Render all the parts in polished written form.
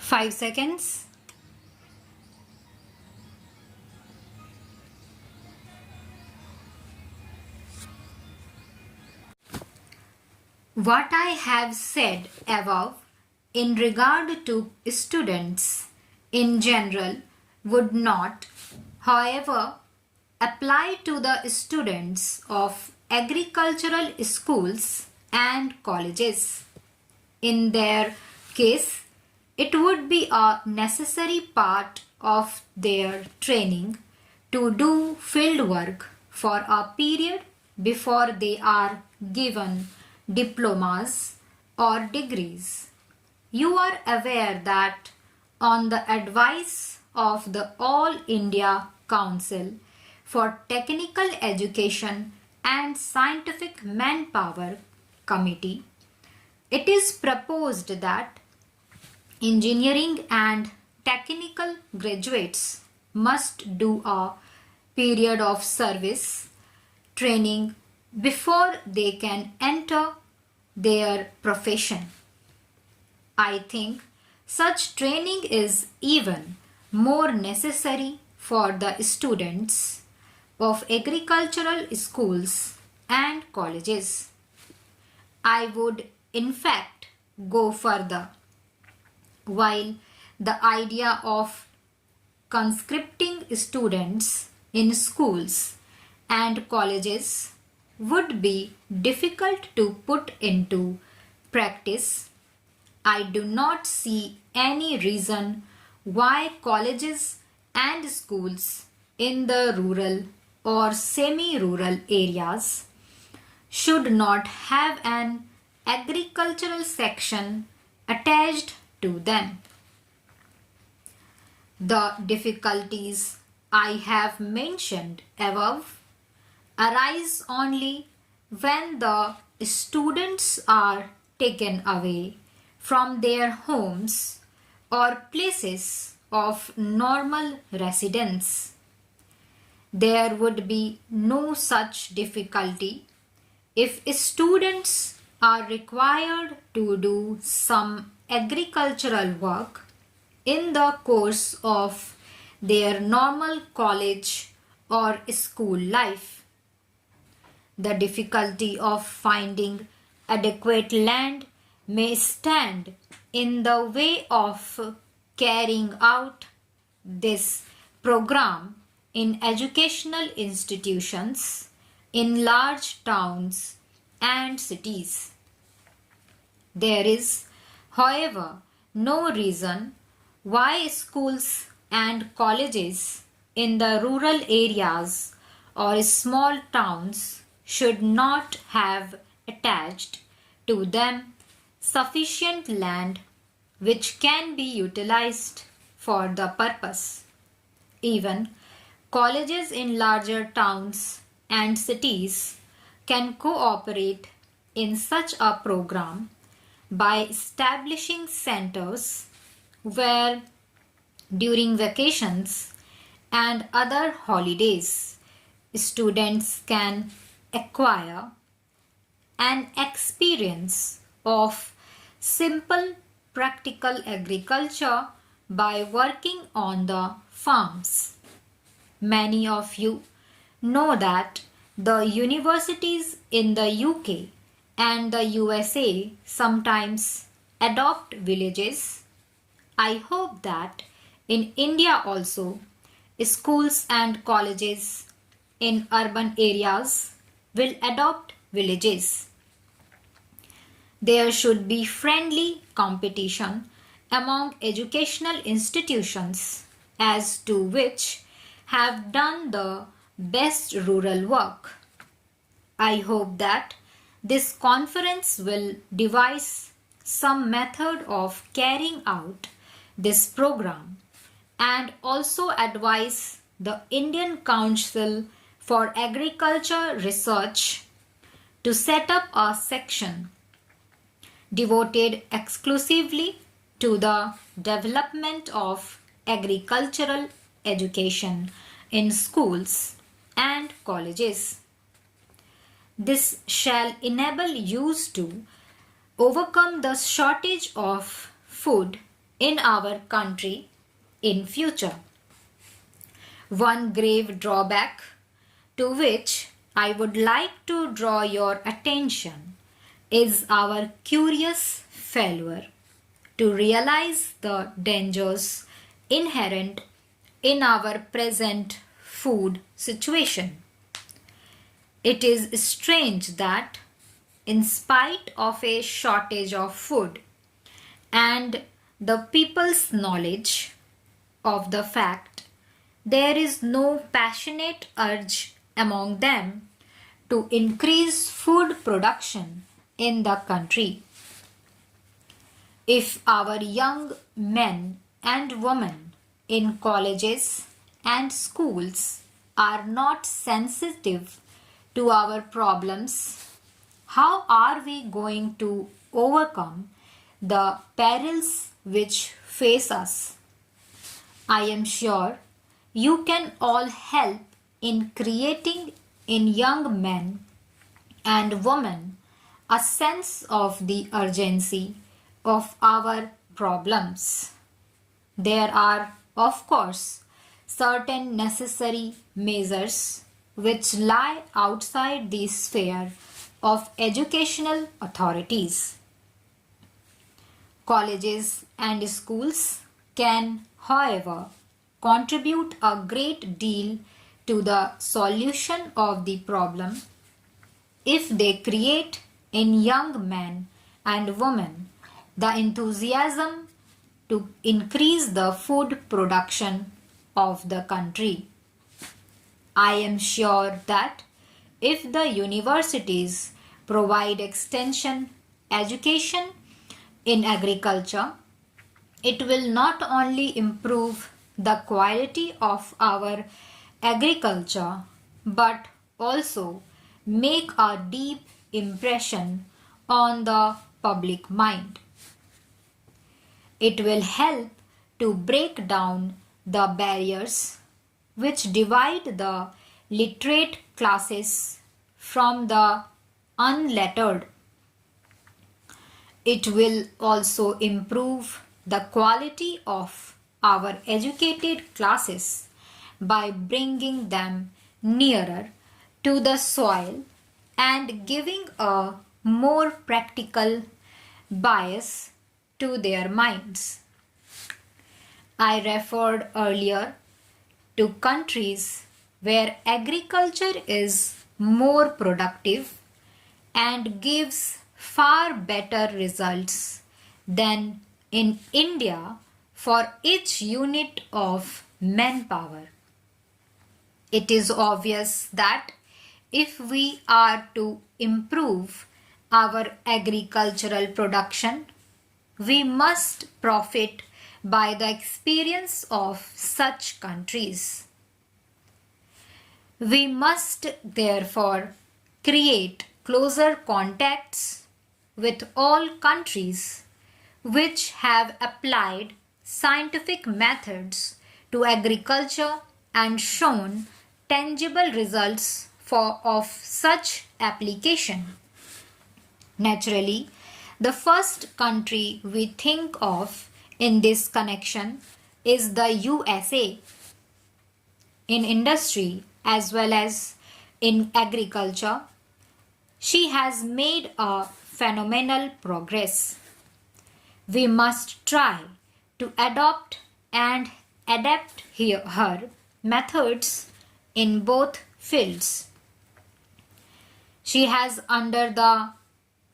5 seconds. What I have said above in regard to students in general would not, however, apply to the students of agricultural schools and colleges. In their case, it would be a necessary part of their training to do field work for a period before they are given diplomas or degrees. You are aware that on the advice of the All India Council for Technical Education and Scientific Manpower Committee, it is proposed that engineering and technical graduates must do a period of service training before they can enter their profession. I think such training is even more necessary for the students of agricultural schools and colleges. I would in fact go further. While the idea of conscripting students in schools and colleges would be difficult to put into practice, I do not see any reason why colleges and schools in the rural or semi-rural areas should not have an agricultural section attached to them. The difficulties I have mentioned above arise only when the students are taken away from their homes or places of normal residence. There would be no such difficulty if students are required to do some agricultural work in the course of their normal college or school life. The difficulty of finding adequate land may stand in the way of carrying out this program in educational institutions in large towns and cities. There is, however, no reason why schools and colleges in the rural areas or small towns should not have attached to them sufficient land which can be utilized for the purpose. Even colleges in larger towns and cities can cooperate in such a program by establishing centers where during vacations and other holidays students can acquire an experience of simple practical agriculture by working on the farms. Many of you know that the universities in the UK and the USA sometimes adopt villages. I hope that in India also schools and colleges in urban areas will adopt villages. There should be friendly competition among educational institutions as to which have done the best rural work. I hope that this conference will devise some method of carrying out this program and also advise the Indian Council for Agriculture Research to set up a section devoted exclusively to the development of agricultural education in schools and colleges. This shall enable youth to overcome the shortage of food in our country in future. One grave drawback to which I would like to draw your attention is our curious failure to realize the dangers inherent in our present food situation. It is strange that, in spite of a shortage of food and the people's knowledge of the fact, there is no passionate urge among them to increase food production in the country. If our young men and women in colleges and schools are not sensitive to our problems, how are we going to overcome the perils which face us? I am sure you can all help in creating in young men and women a sense of the urgency of our problems. There are, of course, certain necessary measures which lie outside the sphere of educational authorities. Colleges and schools can, however, contribute a great deal to the solution of the problem if they create in young men and women the enthusiasm to increase the food production of the country. I am sure that if the universities provide extension education in agriculture, it will not only improve the quality of our agriculture but also make a deep impression on the public mind. It will help to break down the barriers which divide the literate classes from the unlettered. It will also improve the quality of our educated classes by bringing them nearer to the soil and giving a more practical bias to their minds. I referred earlier to countries where agriculture is more productive and gives far better results than in India for each unit of manpower. It is obvious that if we are to improve our agricultural production, we must profit by the experience of such countries. We must therefore create closer contacts with all countries which have applied scientific methods to agriculture and shown tangible results of such application. Naturally, the first country we think of in this connection is the USA. In industry as well as in agriculture, she has made a phenomenal progress. We must try to adopt and adapt her methods in both fields. She has, under the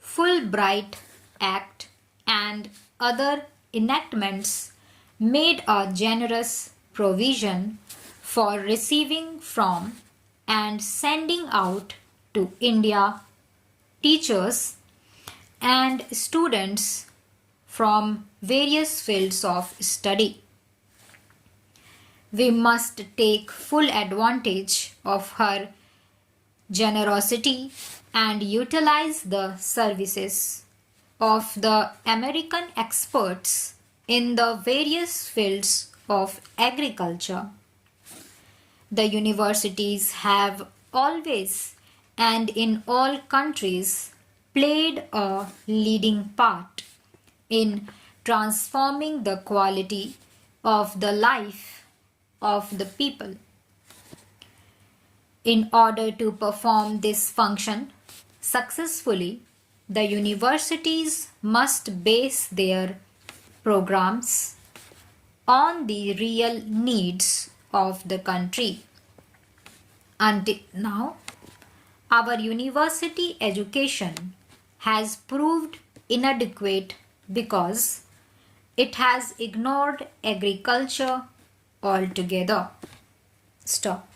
Fulbright Act and other enactments, made a generous provision for receiving from and sending out to India teachers and students from various fields of study. We must take full advantage of her generosity and utilize the services of the American experts in the various fields of agriculture. The universities have always and in all countries played a leading part in transforming the quality of the life of the people. In order to perform this function successfully, the universities must base their programs on the real needs of the country. Until now, our university education has proved inadequate because it has ignored agriculture altogether. Stop.